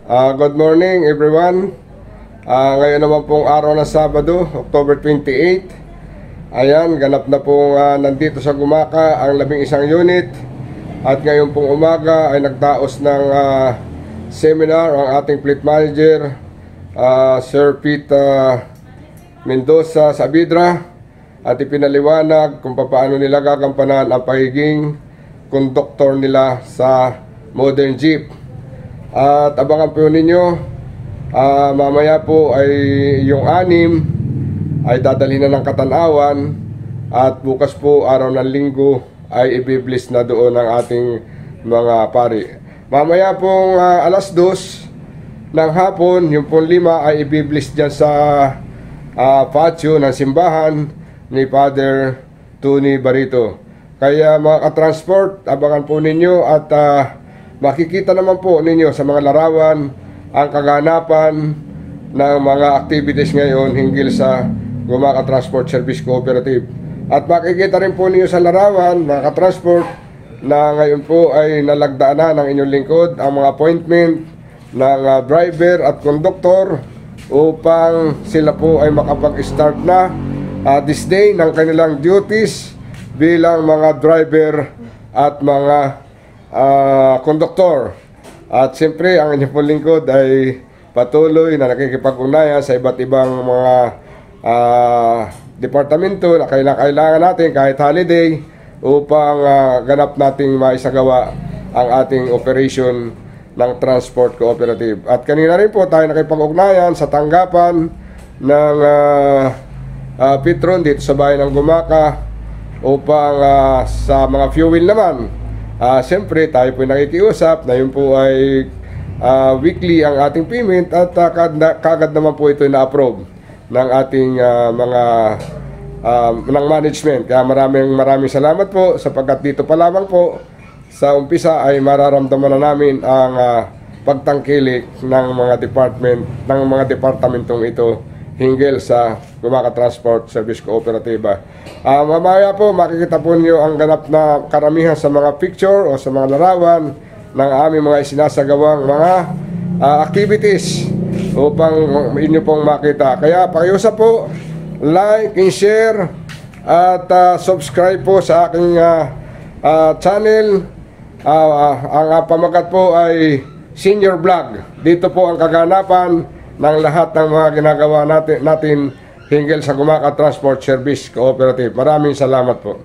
Good morning everyone. Ngayon naman pong araw ng Sabado, October 28. Ayan, ganap na pong nandito sa Gumaka ang 11 unit. At ngayon pong umaga ay nagdaos ng seminar ang ating fleet manager, Sir Pete Mendoza sa Abidra. At ipinaliwanag kung paano nila gagampanan ang pagiging conductor nila sa modern jeep. At abangan po ninyo, mamaya po ay yung 6 ay dadalhin na ng Katanawan. At bukas po, araw ng Linggo, ay ibiblis na doon ang ating mga pari. Mamaya pong alas 2 ng hapon, yung pong 5 ay ibiblis dyan sa patio ng simbahan ni Father Tony Barito. Kaya mga katransport, abangan po ninyo at makikita naman po ninyo sa mga larawan ang kaganapan ng mga activities ngayon hinggil sa Gumaka Transport Service Cooperative. At makikita rin po ninyo sa larawan, mga katransport, na ngayon po ay nalagdaan na ng inyong lingkod ang mga appointment ng driver at conductor upang sila po ay makapag-start na this day ng kanilang duties bilang mga driver at mga konduktor. At siyempre ang inyong pong lingkod ay patuloy na nakikipag-ugnayan sa iba't ibang mga departamento na kailangan natin kahit holiday upang ganap nating maisagawa ang ating operation ng transport cooperative. At kanina rin po tayo nakipag-ugnayan sa tanggapan ng Petron dito sa bayan ng Gumaka upang sa mga fuel naman, siyempre tayo po nakikiusap na yun po ay weekly ang ating payment at kagad naman po ito na-approve ng ating mga ng management. Kaya maraming salamat po sapagkat dito pa lamang po sa umpisa ay mararamdaman na namin ang pagtangkilik ng mga departamentong ito hinggil sa Gumaka Transport Service Cooperative. Mamaya po makikita po niyo ang ganap na karamihan sa mga picture o sa mga larawan ng aming mga isinasagawang mga activities upang inyo pong makita. Kaya pakiusap po, like and share at subscribe po sa aking channel. Ang pamagat po ay Senior Vlog. Dito po ang kaganapan ng lahat ng mga ginagawa natin hinggil sa Gumaka Transport Service Cooperative. Maraming salamat po.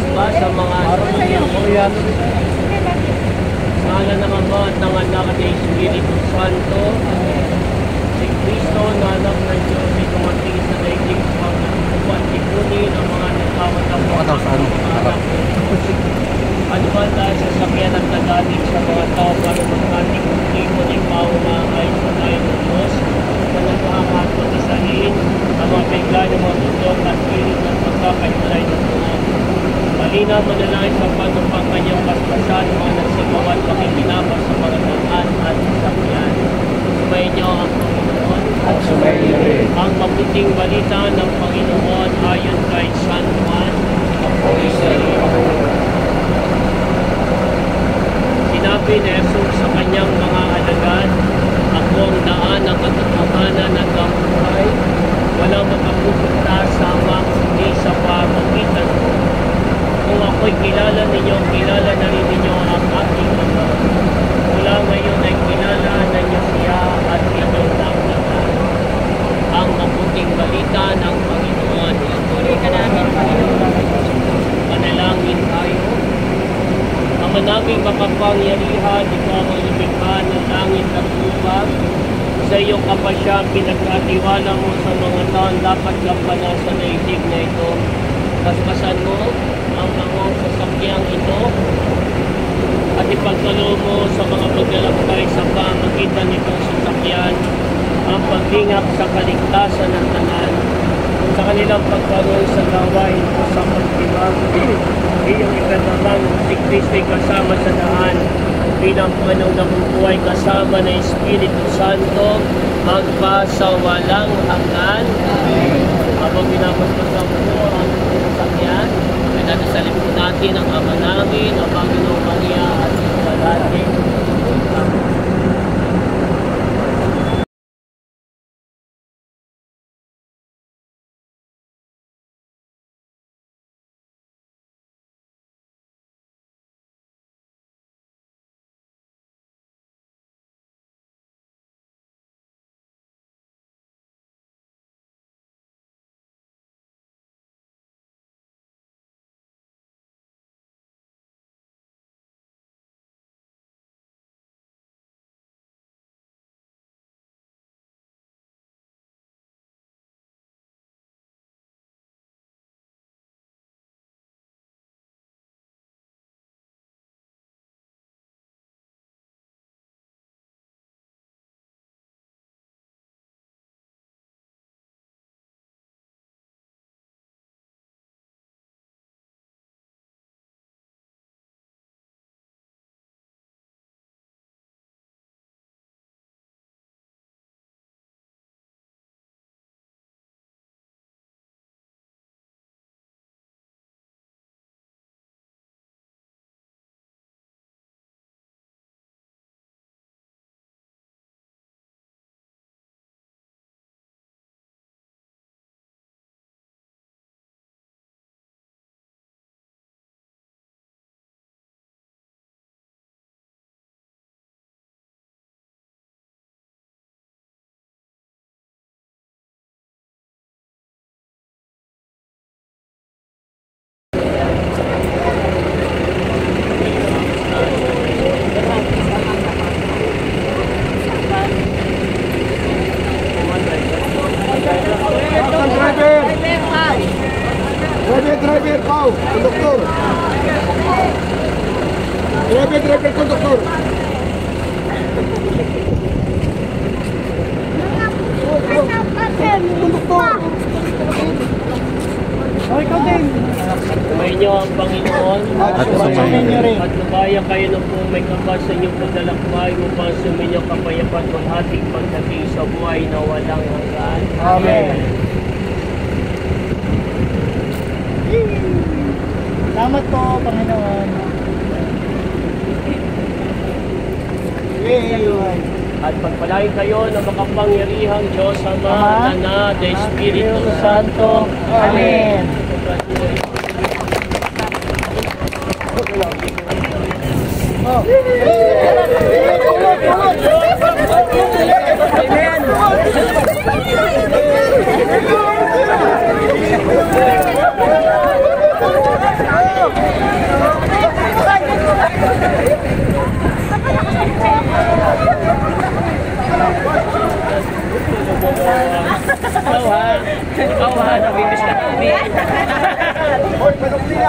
Iba sa mga sasakyan. Sa ngalan ng Ama at ng Anak at ng Espiritu Santo, si Kristo na anak ng Diyos ay dumating sa daigdig upang tipunin ang mga nagkawat-awat ng mga anak ng Diyos. Ano ba dahil sa sakyan at nagaling sa mga tao para magkating kung ay paumahay sa tayo ng Diyos na nagmahamat mag-isahin ang mga bigla ng mga bundok at pilit ng pagkakahimalay ng mga. Malinaw manalangin sa panupang kanyang paspasan mga nagsigaw at makikinabas sa mga daan at sasakyan. Sumayin niyo ang Panginoon at sumayin niyo rin ang mabuting balita ng Panginoon ayon kay San Juan Apostle. Sinabi ni Jesus sa kanyang mga alagad, ako ang daan ng katotohanan at ang buhay. Walang makapupunta sa Ama kundi sa pamamagitan ko. Kung ako'y kilala ninyo, kilala na rin ninyo ang aking Ama. Mula ngayon ay kilala na niyo siya at inyong nakita. Ang mabuting balita ng Panginoon. Puri ka namin, Panginoon. Manalangin tayo. Ama naming makapangyarihan, ikaw ang lumikha ng langit at lupa. Sa iyong kapasya, pinagkatiwala mo sa mga taon dapat gampanan sa daigdig na ito. Paspasan mo ang mga sasakyang ito at ipagkaloob mo sa mga paglalakbay sa pamagitan nitong sasakyan ang paglingap sa kaligtasan ng tanan sa kanilang pagkaroon sa gawain o sa pagtibag. Iyong ikanamang si Kristo'y kasama sa daan bilang Panginoong nabubuhay kasama ng Espiritu Santo magpasawalang hanggan. Habang pinapaspasan mo ang sasakyan, pinadasalin po natin ang Ama namin, ang Panginoong Maria at sa dating. Driver, Pau, conductor. Driver, conductor. May inyo ang Panginoon At sumayin niyo rin. at lubayan kayo na po may kapal sa inyong paglalakbay upang suminyo kapayapan maghating pagdating sa buhay na walang hanggan. Amen. Salamat po, Panginoon. At pagpalain kayo ng makapangyarihang Diyos Ama, Anak, at Espiritu Santo. Amen. Amen.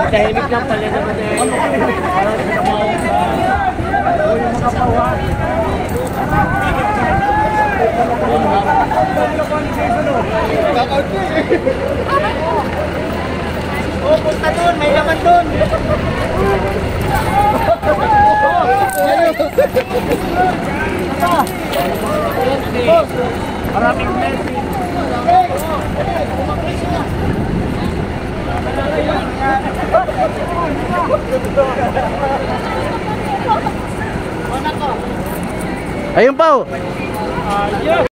Tahimik lang pala naman eh. Parang trabaho Oh, punta doon, may laman doon. Maraming blessing. Ayun pa oh. Ayun.